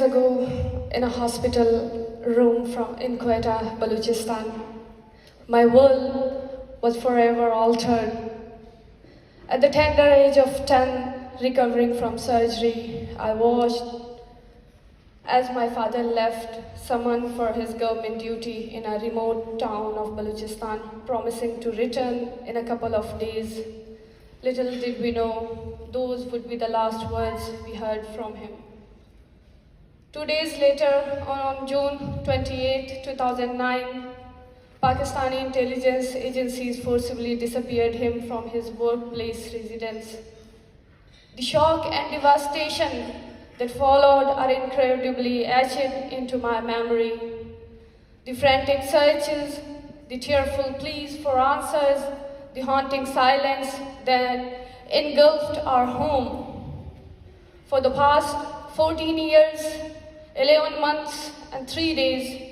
Ago in a hospital room in Quetta, Baloochistan. My world was forever altered. At the tender age of 10, recovering from surgery, I watched as my father left, summoned for his government duty in a remote town of Balochistan, promising to return in a couple of days. Little did we know, those would be the last words we heard from him. 2 days later, on June 28, 2009, Pakistani intelligence agencies forcibly disappeared him from his workplace residence. The shock and devastation that followed are incredibly etched into my memory. The frantic searches, the tearful pleas for answers, the haunting silence that engulfed our home. For the past 14 years, 11 months and 3 days,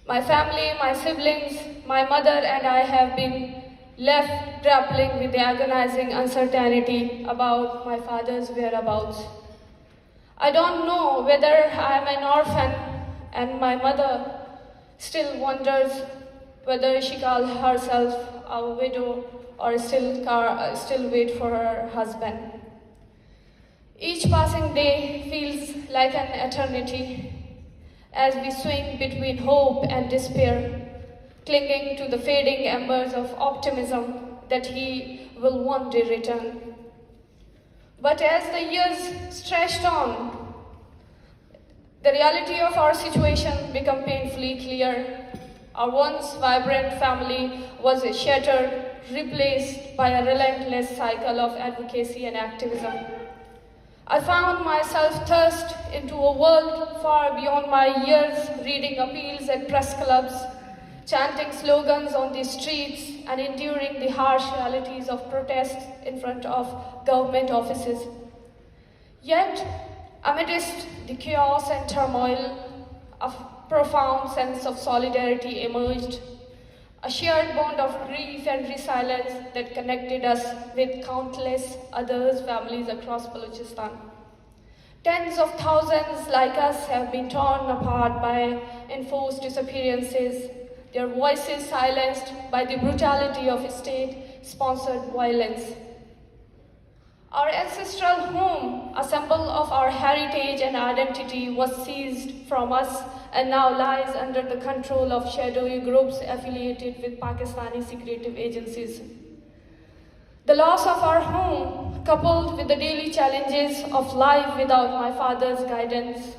my family, my siblings, my mother and I have been left grappling with the agonizing uncertainty about my father's whereabouts. I don't know whether I am an orphan and my mother still wonders whether she calls herself a widow or still wait for her husband. Each passing day feels like an eternity as we swing between hope and despair, clinging to the fading embers of optimism that he will one day return. But as the years stretched on, the reality of our situation became painfully clear. Our once vibrant family was shattered, replaced by a relentless cycle of advocacy and activism. I found myself thrust into a world far beyond my years, reading appeals at press clubs, chanting slogans on the streets, and enduring the harsh realities of protests in front of government offices. Yet, amidst the chaos and turmoil, a profound sense of solidarity emerged, a shared bond of grief and resilience that connected us with countless other families across Balochistan. Tens of thousands like us have been torn apart by enforced disappearances, their voices silenced by the brutality of state-sponsored violence. Our ancestral home, a symbol of our heritage and identity, was seized from us and now lies under the control of shadowy groups affiliated with Pakistani secretive agencies. The loss of our home, coupled with the daily challenges of life without my father's guidance,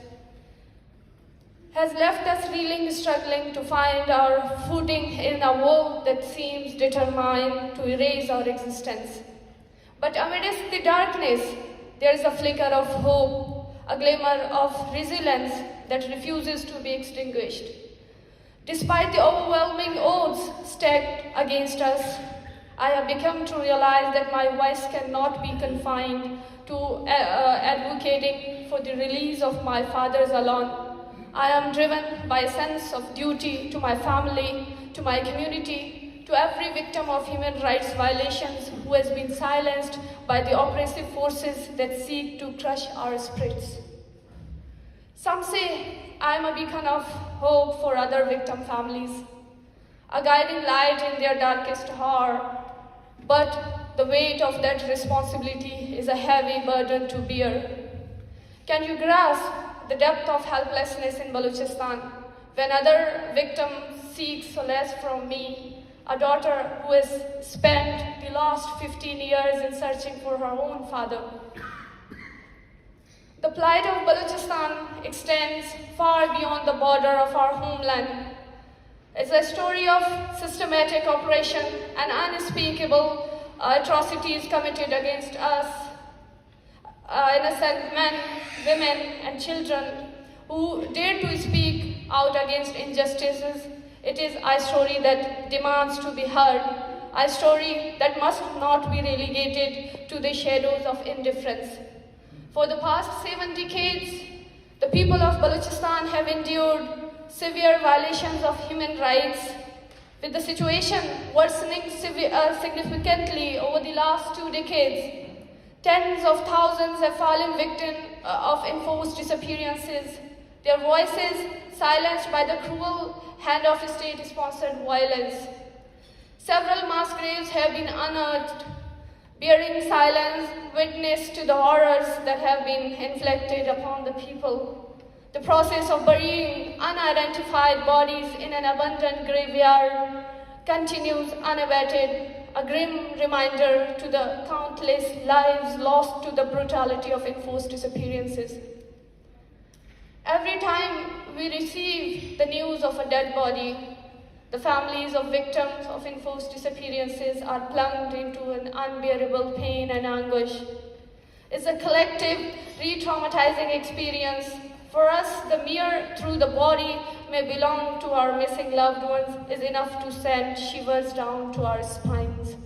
has left us reeling, struggling to find our footing in a world that seems determined to erase our existence. But amidst the darkness, there is a flicker of hope, a glimmer of resilience that refuses to be extinguished. Despite the overwhelming odds stacked against us, I have become to realize that my voice cannot be confined to advocating for the release of my fathers alone. I am driven by a sense of duty to my family, to my community, to every victim of human rights violations who has been silenced by the oppressive forces that seek to crush our spirits. Some say I am a beacon of hope for other victim families, a guiding light in their darkest hour, but the weight of that responsibility is a heavy burden to bear. Can you grasp the depth of helplessness in Balochistan when other victims seek solace from me, a daughter who has spent the last 15 years in searching for her own father? The plight of Balochistan extends far beyond the border of our homeland. It's a story of systematic oppression and unspeakable atrocities committed against us, innocent men, women, and children who dare to speak out against injustices. It is a story that demands to be heard, a story that must not be relegated to the shadows of indifference. For the past 7 decades, the people of Balochistan have endured severe violations of human rights, with the situation worsening significantly over the last 2 decades. Tens of thousands have fallen victim of enforced disappearances, their voices silenced by the cruel hand of state-sponsored violence. Several mass graves have been unearthed, bearing silence witness to the horrors that have been inflicted upon the people. The process of burying unidentified bodies in an abandoned graveyard continues unabated, a grim reminder to the countless lives lost to the brutality of enforced disappearances. Every time we receive the news of a dead body, the families of victims of enforced disappearances are plunged into an unbearable pain and anguish. It's a collective, re-traumatizing experience. For us, the mere through the body may belong to our missing loved ones is enough to send shivers down to our spines.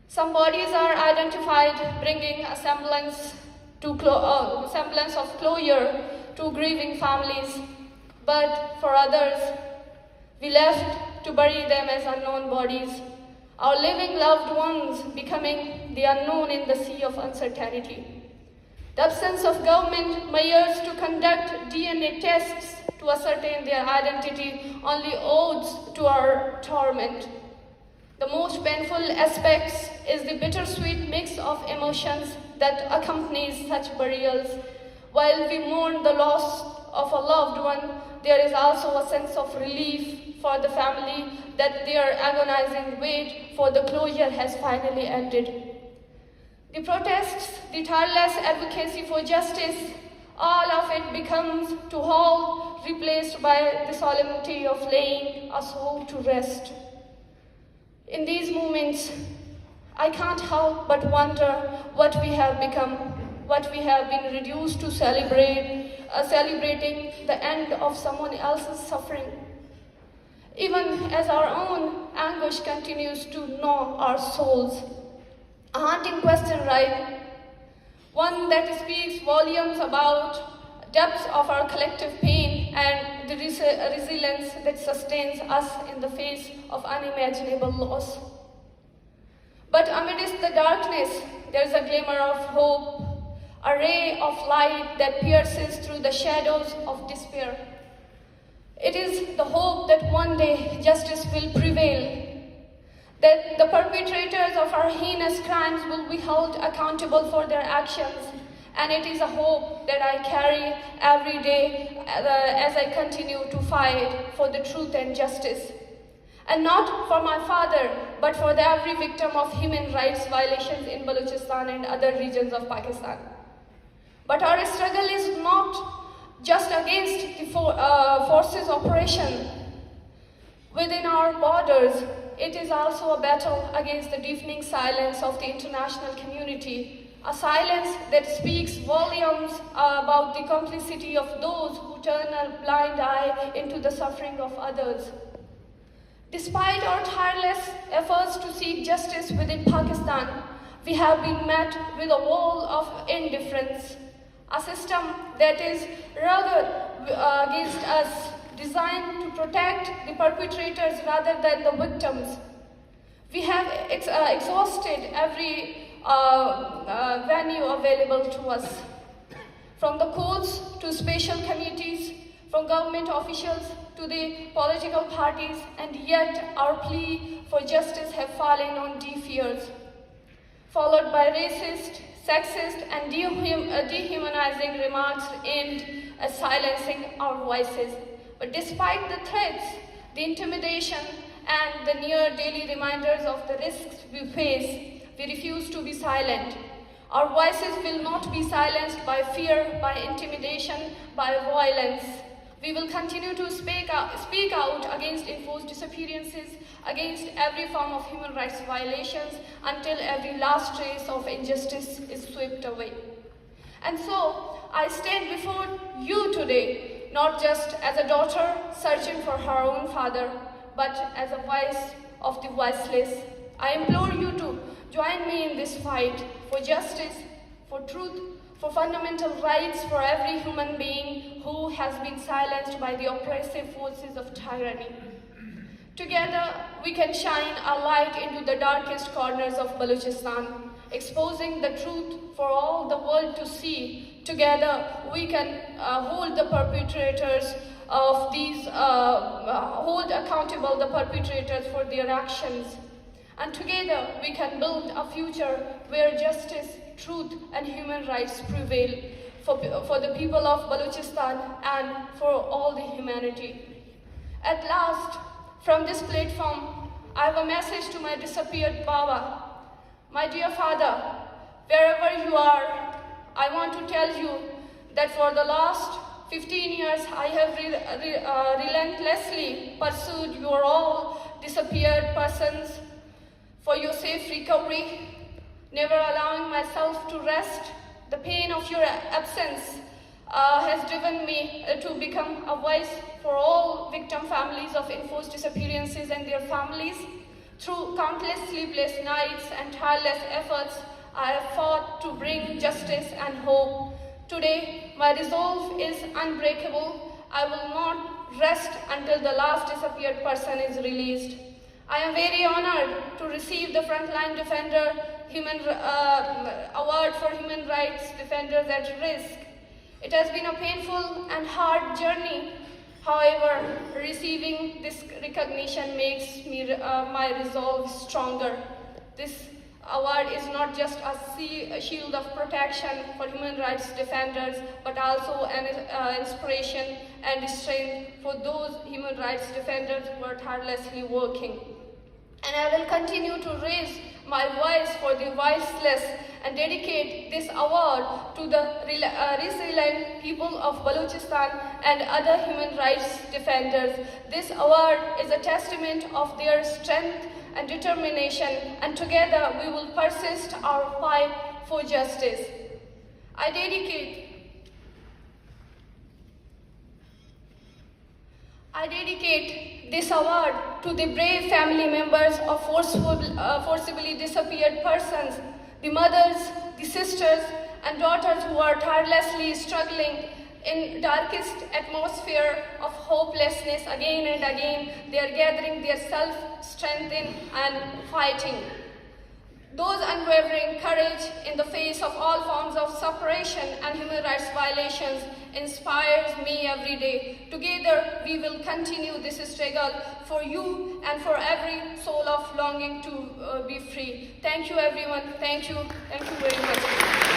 Some bodies are identified, bringing a semblance of closure to grieving families, but for others, we left to bury them as unknown bodies, our living loved ones becoming the unknown in the sea of uncertainty. The absence of government measures to conduct DNA tests to ascertain their identity only adds to our torment. The most painful aspects is the bittersweet mix of emotions that accompanies such burials. While we mourn the loss of a loved one, there is also a sense of relief for the family that their agonizing wait for the closure has finally ended. The protests, the tireless advocacy for justice, all of it becomes to halt, replaced by the solemnity of laying a soul to rest. In these moments, I can't help but wonder what we have become, what we have been reduced to celebrating the end of someone else's suffering. Even as our own anguish continues to gnaw our souls. A haunting question, right? One that speaks volumes about depths of our collective pain and the resilience that sustains us in the face of unimaginable loss. But amidst the darkness, there is a glimmer of hope, a ray of light that pierces through the shadows of despair. It is the hope that one day justice will prevail, that the perpetrators of our heinous crimes will be held accountable for their actions, and it is a hope that I carry every day as I continue to fight for the truth and justice. And not for my father, but for every victim of human rights violations in Baloochistan and other regions of Pakistan. But our struggle is not just against the forces operation within our borders. It is also a battle against the deafening silence of the international community, a silence that speaks volumes about the complicity of those who turn a blind eye into the suffering of others. Despite our tireless efforts to seek justice within Pakistan, we have been met with a wall of indifference, a system that is rugged against us, designed to protect the perpetrators rather than the victims. We have exhausted every venue available to us, from the courts to special committees, from government officials to the political parties, and yet our plea for justice have fallen on deaf ears, followed by racist, sexist, and dehumanizing remarks aimed at silencing our voices. But despite the threats, the intimidation, and the near daily reminders of the risks we face, we refuse to be silent. Our voices will not be silenced by fear, by intimidation, by violence. We will continue to speak out against enforced disappearances, against every form of human rights violations, until every last trace of injustice is swept away. And so, I stand before you today, not just as a daughter searching for her own father, but as a voice of the voiceless. I implore you to join me in this fight for justice, for truth, for fundamental rights for every human being who has been silenced by the oppressive forces of tyranny. Together, we can shine a light into the darkest corners of Baloochistan, exposing the truth for all the world to see, together we can hold the perpetrators of these, hold accountable the perpetrators for their actions. And together we can build a future where justice, truth and human rights prevail for the people of Baloochistan and for all the humanity. At last, from this platform, I have a message to my disappeared Baba. My dear father, wherever you are, I want to tell you that for the last 15 years I have relentlessly pursued your all disappeared persons for your safe recovery, never allowing myself to rest. The pain of your absence has driven me to become a voice for all victim families of enforced disappearances and their families. Through countless sleepless nights and tireless efforts, I have fought to bring justice and hope. Today, my resolve is unbreakable. I will not rest until the last disappeared person is released. I am very honored to receive the Frontline Defender Award for Human Rights Defenders at Risk. It has been a painful and hard journey. However, receiving this recognition makes my resolve stronger. This award is not just a shield of protection for human rights defenders, but also an inspiration and strength for those human rights defenders who are tirelessly working. And I will continue to raise my voice for the voiceless and dedicate this award to the resilient people of Baloochistan and other human rights defenders. This award is a testament of their strength and determination, and together we will persist our fight for justice. I dedicate this award to the brave family members of forcibly disappeared persons, the mothers, the sisters and daughters who are tirelessly struggling in darkest atmosphere of hopelessness again and again. They are gathering their self-strength and fighting. Those unwavering courage in the face of all forms of suppression and human rights violations inspires me every day. Together, we will continue this struggle for you and for every soul of longing to be free. Thank you, everyone. Thank you. Thank you very much.